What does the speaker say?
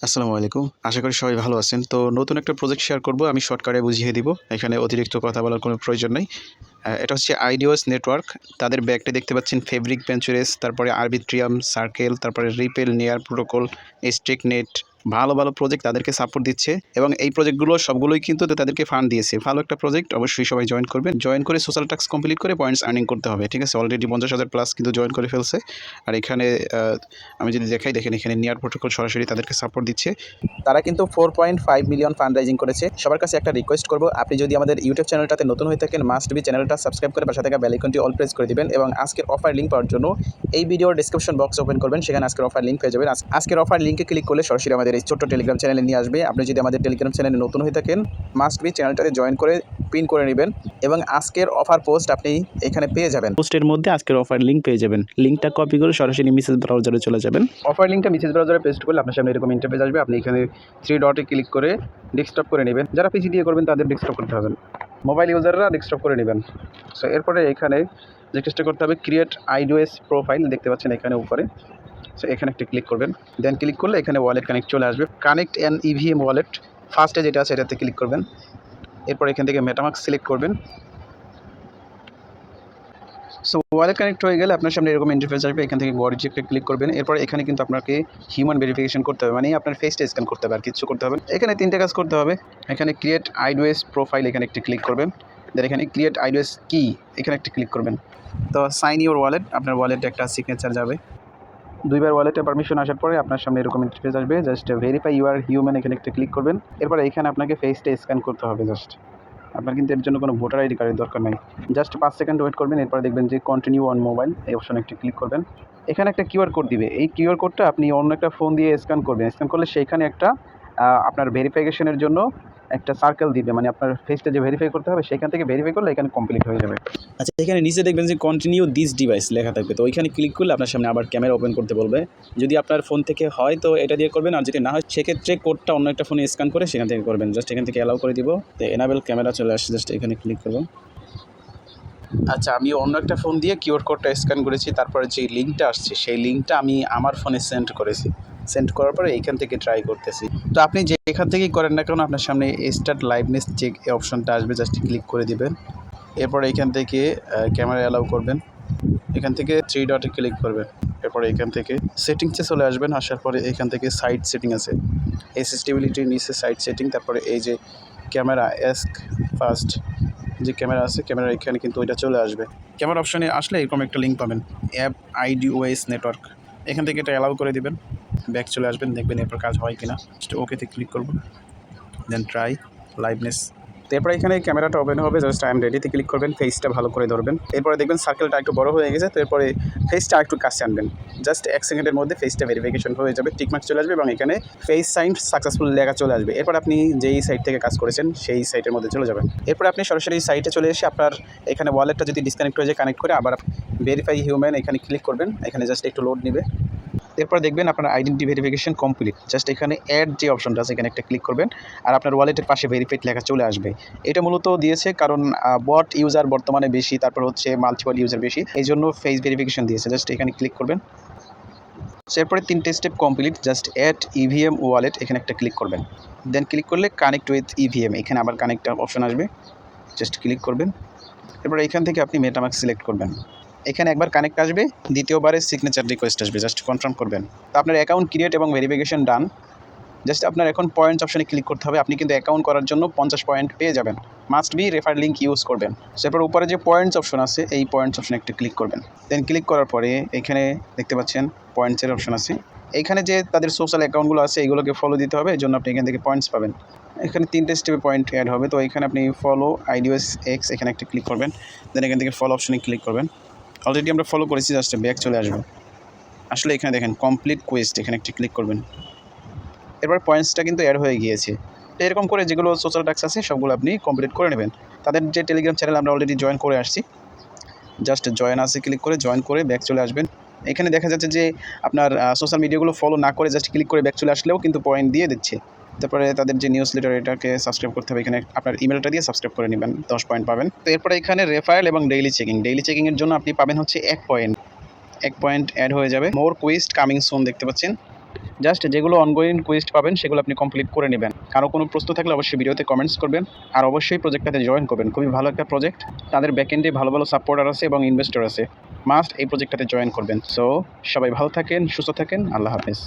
আসসালামু আলাইকুম। আশা করি সবাই ভালো আছেন। তো নতুন একটা প্রজেক্ট শেয়ার করব। আমি শর্টকাটে বুঝিয়ে দিব। এখানে অতিরিক্ত কথা বলার কোনো প্রয়োজন নাই। এটা হচ্ছে আইডিওস নেটওয়ার্ক। তাদের ব্যাকটা দেখতে পাচ্ছেন ফেব্রিক ভেঞ্চারেস, তারপরে আরবিট্রিয়াম, সার্কেল, তারপরে রিপেল, নেয়ার প্রোটোকল, স্ট্রিকনেট। ভালো, ভালো প্রজেক্ট তাদেরকে সাপোর্ট দিচ্ছে এবং এই প্রজেক্টগুলো সবগুলোই কিন্তু তাদেরকে ফান্ড দিয়েছে। ভালো একটা প্রজেক্ট, অবশ্যই সবাই জয়েন করবেন। জয়েন করে সোশ্যাল টাস্ক কমপ্লিট করে পয়েন্টস আর্নিং করতে হবে। ঠিক আছে? অলরেডি 50,000 প্লাস কিন্তু জয়েন করে ফেলছে। আর এখানে আমি যদি দেখাই, দেখেন এখানে নেয়ার প্রোটোকল সরাসরি তাদেরকে সাপোর্ট দিচ্ছে। তারা কিন্তু 4.5 মিলিয়ন ফান্ড রাইজিং করেছে। সবার কাছে একটা রিকোয়েস্ট করব, আপনি যদি আমাদের ইউটিউব চ্যানেলটাতে নতুন হয়ে থাকেন, মাস্ট বি চ্যানেলটা সাবস্ক্রাইব করে পাশে থাকা বেল আইকনটি অল প্রেস করে দিবেন এবং আজকের অফার লিঙ্ক পাওয়ার জন্য এই ভিডিওর ডেসক্রিপশন বক্স ওপেন করবেন, সেখানে আজকের অফার লিঙ্ক পেয়ে যাবেন। আজকের অফার লিঙ্কে ক্লিক করলে সরাসরি আমাদের এই ছোট্ট টেলিগ্রাম চ্যানেলে নিয়ে আসবে। আপনি যদি আমাদের টেলিগ্রাম চ্যানেলে নতুন হয়ে থাকেন, মাস্ট বি চ্যানেলটাতে জয়েন করে পিন করে নেবেন এবং আজকের অফার পোস্ট আপনি এখানে পেয়ে যাবেন। পোস্টের মধ্যে আজকের অফার লিঙ্ক পেয়ে যাবেন। লিঙ্কটা কপি করে সরাসরি মেসেজ ব্রাউজারে চলে যাবেন। অফার লিঙ্কটা মেসেজ ব্রাউজারে পেস্ট করলে আপনার সামনে এরকম ইন্টারফেস আসবে। আপনি এখানে থ্রি ডটে ক্লিক করে ডেস্কটপ করে নেবেন। যারা পিসি দিয়ে করবেন তাদের ডেস্কটপ করতে হবে, মোবাইল ইউজাররা ডেস্কটপ করে নেবেন। সো এরপরে এখানে যে চেষ্টা করতে হবে ক্রিয়েট আইডিওএস প্রোফাইল, দেখতে পাচ্ছেন এখানে উপরে। সো এখানে একটা ক্লিক করবেন। দেন ক্লিক করলে এখানে ওয়ালেট কানেক্ট চলে আসবে। কানেক্ট অ্যান ইভিএম ওয়ালেট, ফার্স্টে যেটা আছে এটাতে ক্লিক করবেন। এরপর এখান থেকে মেটামাস্ক সিলেক্ট করবেন। সো ওয়ালেট কানেক্ট হয়ে গেলে আপনার সামনে এরকম ইন্টারফেস আসবে। এখান থেকে গো রিজেক্টে ক্লিক করবেন। এরপর এখানে কিন্তু আপনাকে হিউম্যান ভেরিফিকেশন করতে হবে, মানে আপনার ফেসটা স্ক্যান করতে হবে, আর কিছু করতে হবে। এখানে তিনটে কাজ করতে হবে। এখানে ক্রিয়েট আইডিওএস প্রোফাইল, এখানে একটি ক্লিক করবেন। দেন এখানে ক্রিয়েট আইডিওএস কি, এখানে একটি ক্লিক করবেন। তো সাইন ইউর ওয়ালেট, আপনার ওয়ালেটে একটা সিগনেচার যাবে। দুইবার ওয়ালেটে পারমিশন আসার পরে আপনার সামনে এরকম ইন্টারফেস আসবে। Just verify you are human, এখানে একটা ক্লিক করবেন। এরপর এখানে আপনাকে ফেসটা স্ক্যান করতে হবে। জাস্ট আপনার কিন্তু এর জন্য কোনো ভোটার আইডি কার্ডের দরকার নাই। জাস্ট 5 সেকেন্ড ওয়েট করবেন। এরপর দেখবেন যে কন্টিনিউ অন মোবাইল, এই অপশনে একটি ক্লিক করবেন। এখানে একটা কিউআর কোড দিবে। এই কিউআর কোডটা আপনি অন্য একটা ফোন দিয়ে স্ক্যান করবেন। স্ক্যান করলে সেইখানে একটা আপনার ভেরিফিকেশনের জন্য একটা সার্কেল দিবে, মানে আপনার ফেসটা যে ভেরিফাই করতে হবে সেখান থেকে ভেরিফাই করলে এখানে কমপ্লিট হয়ে যাবে। আচ্ছা, এখানে নিচে দেখবেন যে কন্টিনিউ দিস ডিভাইস লেখা থাকবে। তো ওইখানে ক্লিক করলে আপনার সামনে আবার ক্যামেরা ওপেন করতে বলবে। যদি আপনার ফোন থেকে হয় তো এটা দিয়ে করবেন, আর যদি না হয় সেক্ষেত্রে কোডটা অন্য একটা ফোনে স্ক্যান করে সেখান থেকে করবেন। জাস্ট এখান থেকে অ্যালাউ করে দিব। তো এনাবেল ক্যামেরা চলে আসছে, জাস্ট এখানে ক্লিক করব। আচ্ছা, আমি অন্য একটা ফোন দিয়ে কিউআর কোডটা স্ক্যান করেছি। তারপরে যে লিঙ্কটা আসছে সেই লিঙ্কটা আমি আমার ফোনে সেন্ড করেছি। সেন্ড করার পরে এইখান থেকে ট্রাই করতেছি। তো আপনি যে এখান থেকেই করেন না কেন, আপনার সামনে স্টার্ট লাইভনেস চেক এই অপশনটা আসবে, জাস্ট ক্লিক করে দিবেন। এরপর এইখান থেকে ক্যামেরা অ্যালাউ করবেন। এখান থেকে থ্রি ডটে ক্লিক করবেন। এরপরে এখান থেকে সেটিংসে চলে আসবেন। আসার পরে এখান থেকে সাইট সেটিং আছে, অ্যাসিস্টেবিলিটির নিচে সাইট সেটিং, তারপরে এই যে ক্যামেরা এস্ক ফার্স্ট যে ক্যামেরা আছে, ক্যামেরা এখানে কিন্তু ওইটা চলে আসবে। ক্যামেরা অপশানে আসলে এরকম একটা লিঙ্ক পাবেন, অ্যাপ আইডিওএস নেটওয়ার্ক। এখান থেকে এটা অ্যালাউ করে দিবেন। ব্যাক চলে আসবেন, দেখবেন এরপর কাজ হয় কিনা। ওকেতে ক্লিক করব, দেন ট্রাই লাইভনেস। এরপর এখানে ক্যামেরাটা ওপেন হবে। জাস্ট আই এম রেডিতে ক্লিক করবেন, ফেসটা ভালো করে ধরবেন। এরপরে দেখবেন সার্কেলটা একটু বড় হয়ে গেছে। তো এরপরে ফেসটা একটু কাছে আনবেন। জাস্ট 1 সেকেন্ডের মধ্যে ফেসটা ভেরিফিকেশন হয়ে যাবে, টিকমার্ক চলে আসবে এবং এখানে ফেস সাইন সাকসেসফুল লেখা চলে আসবে। এরপর আপনি যেই সাইট থেকে কাজ করেছেন সেই সাইটের মধ্যে চলে যাবেন। এরপর আপনি সরাসরি সাইটে চলে এসে আপনার এখানে ওয়ালেটটা যদি ডিসকানেক্ট হয়ে যায়, কানেক্ট করে আবার ভেরিফাই হিউম্যান এখানে ক্লিক করবেন। এখানে জাস্ট একটু লোড নেবে। এরপর দেখবেন আপনার আইডেন্টি ভেরিফিকেশন কমপ্লিট। জাস্ট এখানে অ্যাড যে অপশনটা আছে এখানে একটা ক্লিক করবেন, আর আপনার ওয়ালেটের পাশে ভেরিফাইড লেখা চলে আসবে। এটা মূলত দিয়েছে কারণ বট ইউজার বর্তমানে বেশি, তারপর হচ্ছে মাল্টিপল ইউজার বেশি, এই জন্য ফেস ভেরিফিকেশন দিয়েছে। জাস্ট এখানে ক্লিক করবেন। এরপরে 3টে step complete. Just add EVM wallet, এখানে একটা ক্লিক করবেন। দেন ক্লিক করলে কানেক্ট উইথ ইভিএম, এখানে আবার কানেক্ট অপশন আসবে, জাস্ট ক্লিক করবেন। এরপর এখান থেকে আপনি মেটামাস্ক সিলেক্ট করবেন। এখানে একবার কানেক্ট আসবে, দ্বিতীয়বারে সিগনেচার রিকোয়েস্ট আসবে, জাস্ট কনফার্ম করবেন। তো আপনার অ্যাকাউন্ট ক্রিয়েট এবং ভেরিফিকেশন ডান। জাস্ট আপনার এখন পয়েন্টস অপশনে ক্লিক করতে হবে। আপনি কিন্তু অ্যাকাউন্ট করার জন্য 50 পয়েন্ট পেয়ে যাবেন। Must be refer link use করবেন। তারপর উপরে যে পয়েন্টস অপশন আছে এই পয়েন্টস অপশনে একটা ক্লিক করবেন। দেন ক্লিক করার পরে এখানে দেখতে পাচ্ছেন পয়েন্টসের অপশন আছে। এইখানে যে তাদের সোশ্যাল অ্যাকাউন্টগুলো আছে এইগুলোকে ফলো দিতে হবে, এই জন্য আপনি এখান থেকে পয়েন্টস পাবেন। এখানে 3টে স্টেপে পয়েন্ট অ্যাড হবে। তো এখানে আপনি ফলো আইডিওএস এক্স, এখানে একটা ক্লিক করবেন। দেন এখান থেকে ফলো অপশনে ক্লিক করবেন। অলরেডি আমরা ফলো করেছি, জাস্ট ব্যাক চলে আসবে। আসলে এখানে দেখেন কমপ্লিট কোয়েস্ট, এখানে একটি ক্লিক করবেন। এরপর পয়েন্টসটা কিন্তু অ্যাড হয়ে গিয়েছে। তো এরকম করে যেগুলো সোশ্যাল টাস্ক আছে সবগুলো আপনি কমপ্লিট করে নেবেন। তাদের যে টেলিগ্রাম চ্যানেল আমরা অলরেডি জয়েন করে আসছি, জাস্ট জয়েন আছে ক্লিক করে জয়েন করে ব্যাক চলে আসবেন। এখানে দেখা যাচ্ছে যে আপনার সোশ্যাল মিডিয়াগুলো ফলো না করে জাস্ট ক্লিক করে ব্যাক চলে আসলেও কিন্তু পয়েন্ট দিয়ে দিচ্ছে। তারপরে তাদের যে নিউজ লেটার এটাকে সাবস্ক্রাইব করতে হবে। এখানে আপনার ইমেলটা দিয়ে সাবস্ক্রাইব করে নেবেন, 10 পয়েন্ট পাবেন। তো এরপরে এখানে রেফারেল এবং ডেইলি চেকিংয়ের জন্য আপনি পাবেন হচ্ছে 1 পয়েন্ট। 1 পয়েন্ট অ্যাড হয়ে যাবে। মোর কুইস্ট কামিং সুন দেখতে পাচ্ছেন। জাস্ট যেগুলো অনগোয়িং কুইস্ট পাবেন সেগুলো আপনি কমপ্লিট করে নেবেন। কারো কোনো প্রশ্ন থাকলে অবশ্যই ভিডিওতে কমেন্টস করবেন, আর অবশ্যই প্রজেক্টটাতে জয়েন করবেন। খুবই ভালো একটা প্রজেক্ট, তাদের ব্যাকএন্ডে ভালো ভালো সাপোর্টার আছে এবং ইনভেস্টর আছে। মাস্ট এই প্রজেক্টটাতে জয়েন করবেন। সো সবাই ভালো থাকেন, সুস্থ থাকেন, আল্লাহ হাফেজ।